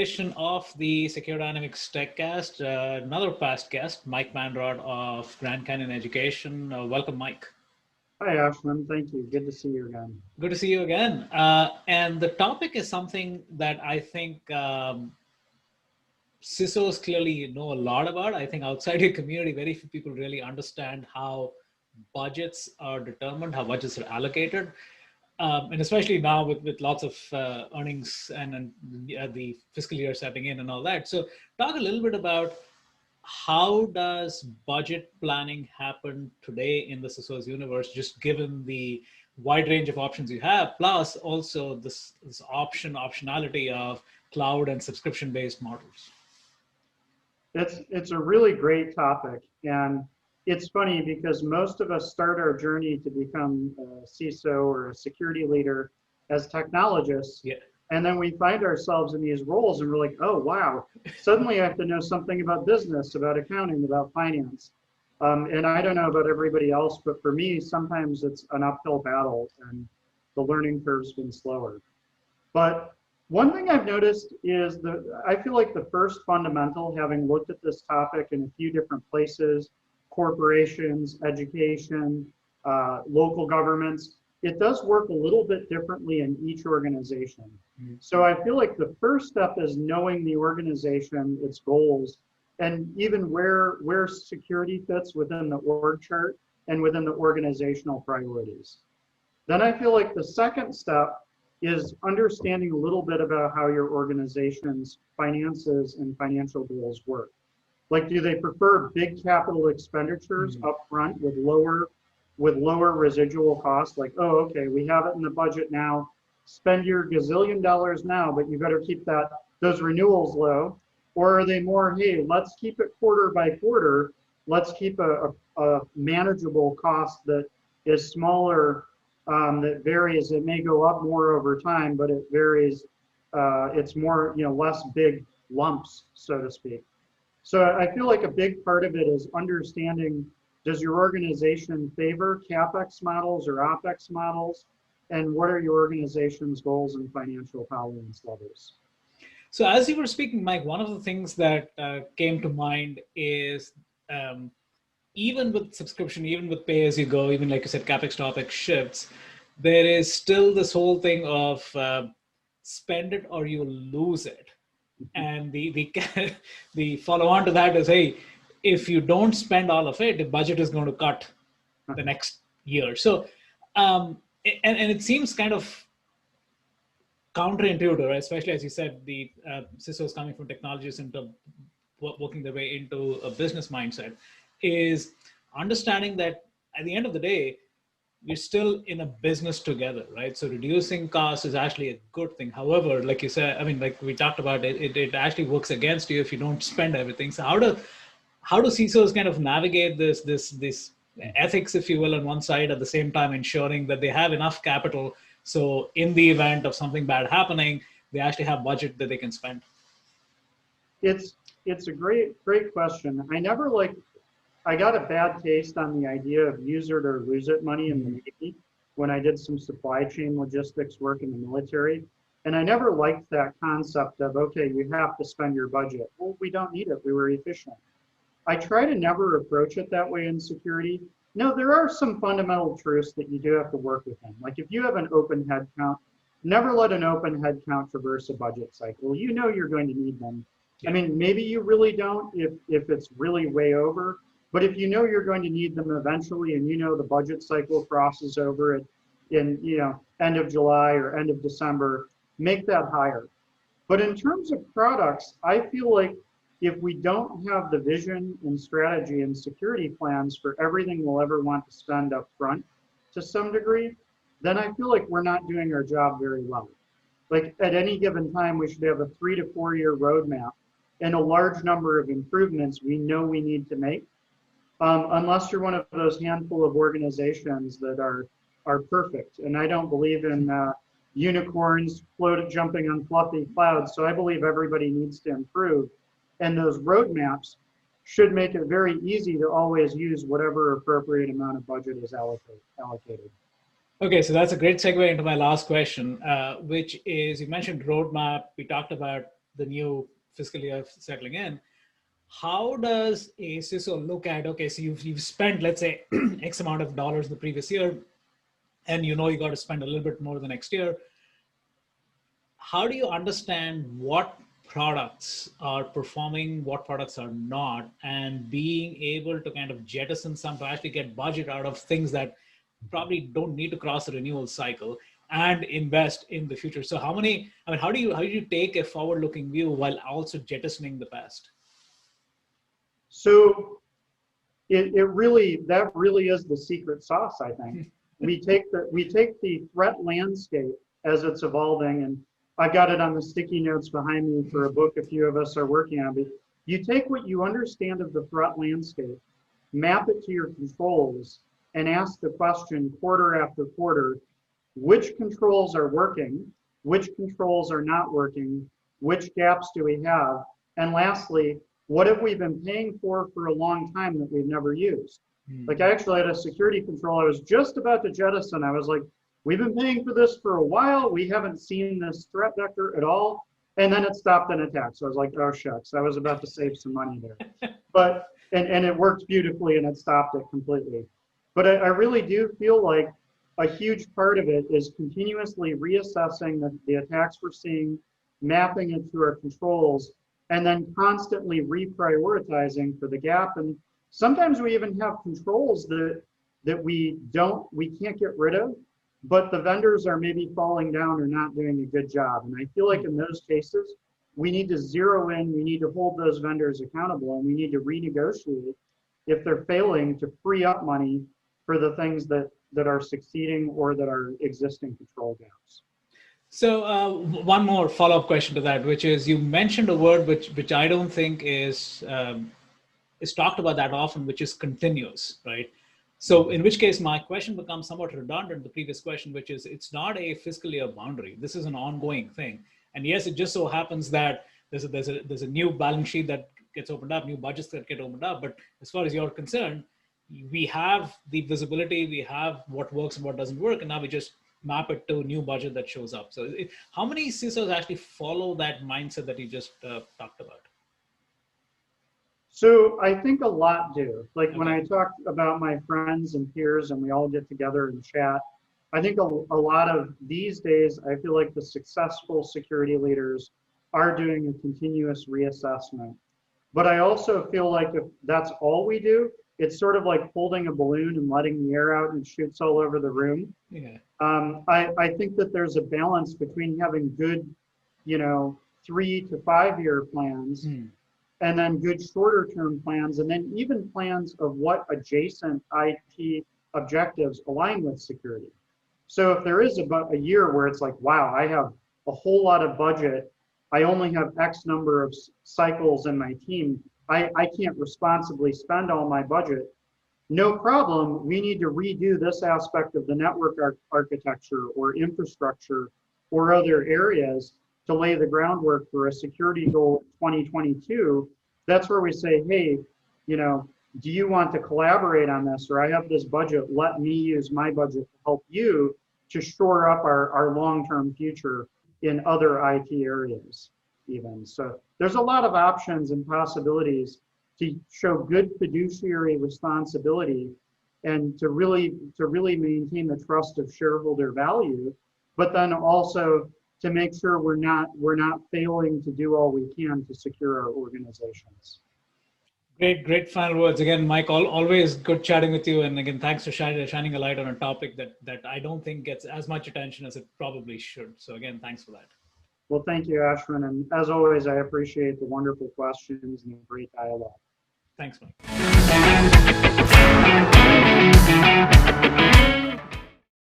edition of the Secure Dynamics TechCast. Another past guest, Mike Manrod of Grand Canyon Education. Welcome, Mike. Hi, Ashwin. Thank you. Good to see you again. Good to see you again. And the topic is something that I think CISOs clearly know a lot about. I think outside your community, very few people really understand how budgets are determined, how budgets are allocated. And especially now with lots of earnings and the fiscal year setting in and all that. So talk a little bit about how does budget planning happen today in the CISO's universe, just given the wide range of options you have, plus also this optionality of cloud and subscription-based models. It's a really great topic. And it's funny because most of us start our journey to become a CISO or a security leader as technologists. Yeah. And then we find ourselves in these roles and we're like, oh, wow, suddenly I have to know something about business, about accounting, about finance. And I don't know about everybody else, but for me, sometimes it's an uphill battle and the learning curve's been slower. But one thing I've noticed is I feel like the first fundamental, having looked at this topic in a few different places, corporations, education, local governments, it does work a little bit differently in each organization. Mm-hmm. So I feel like the first step is knowing the organization, its goals, and even where security fits within the org chart and within the organizational priorities. Then I feel like the second step is understanding a little bit about how your organization's finances and financial goals work. Like, do they prefer big capital expenditures up front with lower residual costs? Like, oh, okay, we have it in the budget now. Spend your gazillion dollars now, but you better keep those renewals low. Or are they more, hey, let's keep it quarter by quarter. Let's keep a manageable cost that is smaller, that varies. It may go up more over time, but it varies. It's more, less big lumps, so to speak. So I feel like a big part of it is understanding, does your organization favor CapEx models or OpEx models? And what are your organization's goals and financial tolerance levels? So as you were speaking, Mike, one of the things that came to mind is even with subscription, even with pay as you go, even like you said, CapEx to OpEx shifts, there is still this whole thing of spend it or you lose it. And the follow on to that is, hey, if you don't spend all of it, the budget is going to cut the next year. So, and it seems kind of counterintuitive, right? Especially as you said, the CISOs coming from technologists into working their way into a business mindset, is understanding that at the end of the day, we're still in a business together, right? So reducing costs is actually a good thing. However, like you said, I mean, like we talked about, it actually works against you if you don't spend everything. So how do CISOs kind of navigate this ethics, if you will, on one side, at the same time ensuring that they have enough capital, so in the event of something bad happening, they actually have budget that they can spend? It's a great question. I got a bad taste on the idea of use it or lose it money in the Navy when I did some supply chain logistics work in the military. And I never liked that concept of, okay, you have to spend your budget. Well, we don't need it. We were efficient. I try to never approach it that way in security. No, there are some fundamental truths that you do have to work within. Like if you have an open head count, never let an open head count traverse a budget cycle. You know you're going to need them. I mean, maybe you really don't if it's really way over. But if you know you're going to need them eventually and you know the budget cycle crosses over it in end of July or end of December, make that higher. But in terms of products, I feel like if we don't have the vision and strategy and security plans for everything we'll ever want to spend up front to some degree, then I feel like we're not doing our job very well. Like at any given time, we should have a 3 to 4 year roadmap and a large number of improvements we know we need to make. Unless you're one of those handful of organizations that are perfect. And I don't believe in unicorns jumping on fluffy clouds. So I believe everybody needs to improve. And those roadmaps should make it very easy to always use whatever appropriate amount of budget is allocated. Okay, so that's a great segue into my last question, which is, you mentioned roadmap. We talked about the new fiscal year settling in, how does a CISO look at, okay, so you've spent, let's say, X amount of dollars the previous year, and you got to spend a little bit more the next year. How do you understand what products are performing, what products are not, and being able to kind of jettison some to actually get budget out of things that probably don't need to cross the renewal cycle and invest in the future? So how do you take a forward-looking view while also jettisoning the past? So that really is the secret sauce, I think. We take the threat landscape as it's evolving, and I've got it on the sticky notes behind me for a book a few of us are working on. But you take what you understand of the threat landscape, map it to your controls, and ask the question quarter after quarter, which controls are working, which controls are not working, which gaps do we have, and lastly, what have we been paying for a long time that we've never used? Like I actually had a security control I was just about to jettison. I was like, we've been paying for this for a while. We haven't seen this threat vector at all. And then it stopped an attack. So I was like, oh shucks, I was about to save some money there. But, and it worked beautifully and it stopped it completely. But I really do feel like a huge part of it is continuously reassessing the attacks we're seeing, mapping it to our controls, and then constantly reprioritizing for the gap. And sometimes we even have controls that we can't get rid of, but the vendors are maybe falling down or not doing a good job. And I feel like in those cases, we need to zero in, we need to hold those vendors accountable, and we need to renegotiate if they're failing to free up money for the things that are succeeding or that are existing control gaps. So one more follow-up question to that, which is, you mentioned a word which I don't think is talked about that often, which is continuous, right? So in which case my question becomes somewhat redundant, the previous question, which is, it's not a fiscal year boundary. This is an ongoing thing. And yes, it just so happens that there's a new balance sheet that gets opened up, new budgets that get opened up. But as far as you're concerned, we have the visibility, we have what works and what doesn't work, and now we just map it to a new budget that shows up. So how many CISOs actually follow that mindset that you just talked about? So I think a lot do. Like when I talk about my friends and peers and we all get together and chat, I think a lot of these days, I feel like the successful security leaders are doing a continuous reassessment. But I also feel like if that's all we do, it's sort of like holding a balloon and letting the air out and it shoots all over the room. Yeah. I think that there's a balance between having good, 3 to 5 year plans and then good shorter term plans, and then even plans of what adjacent IT objectives align with security. So if there is about a year where it's like, wow, I have a whole lot of budget, I only have X number of cycles in my team, I can't responsibly spend all my budget, no problem. We need to redo this aspect of the network architecture or infrastructure or other areas to lay the groundwork for a security goal 2022. That's where we say, hey, do you want to collaborate on this? Or I have this budget, let me use my budget to help you to shore up our long-term future in other IT areas even. So there's a lot of options and possibilities to show good fiduciary responsibility and to really maintain the trust of shareholder value, but then also to make sure we're not failing to do all we can to secure our organizations. Great final words. Again, Mike, always good chatting with you. And again, thanks for shining a light on a topic that I don't think gets as much attention as it probably should. So again, thanks for that. Well, thank you, Ashwin. And as always, I appreciate the wonderful questions and the great dialogue. Thanks, Mike.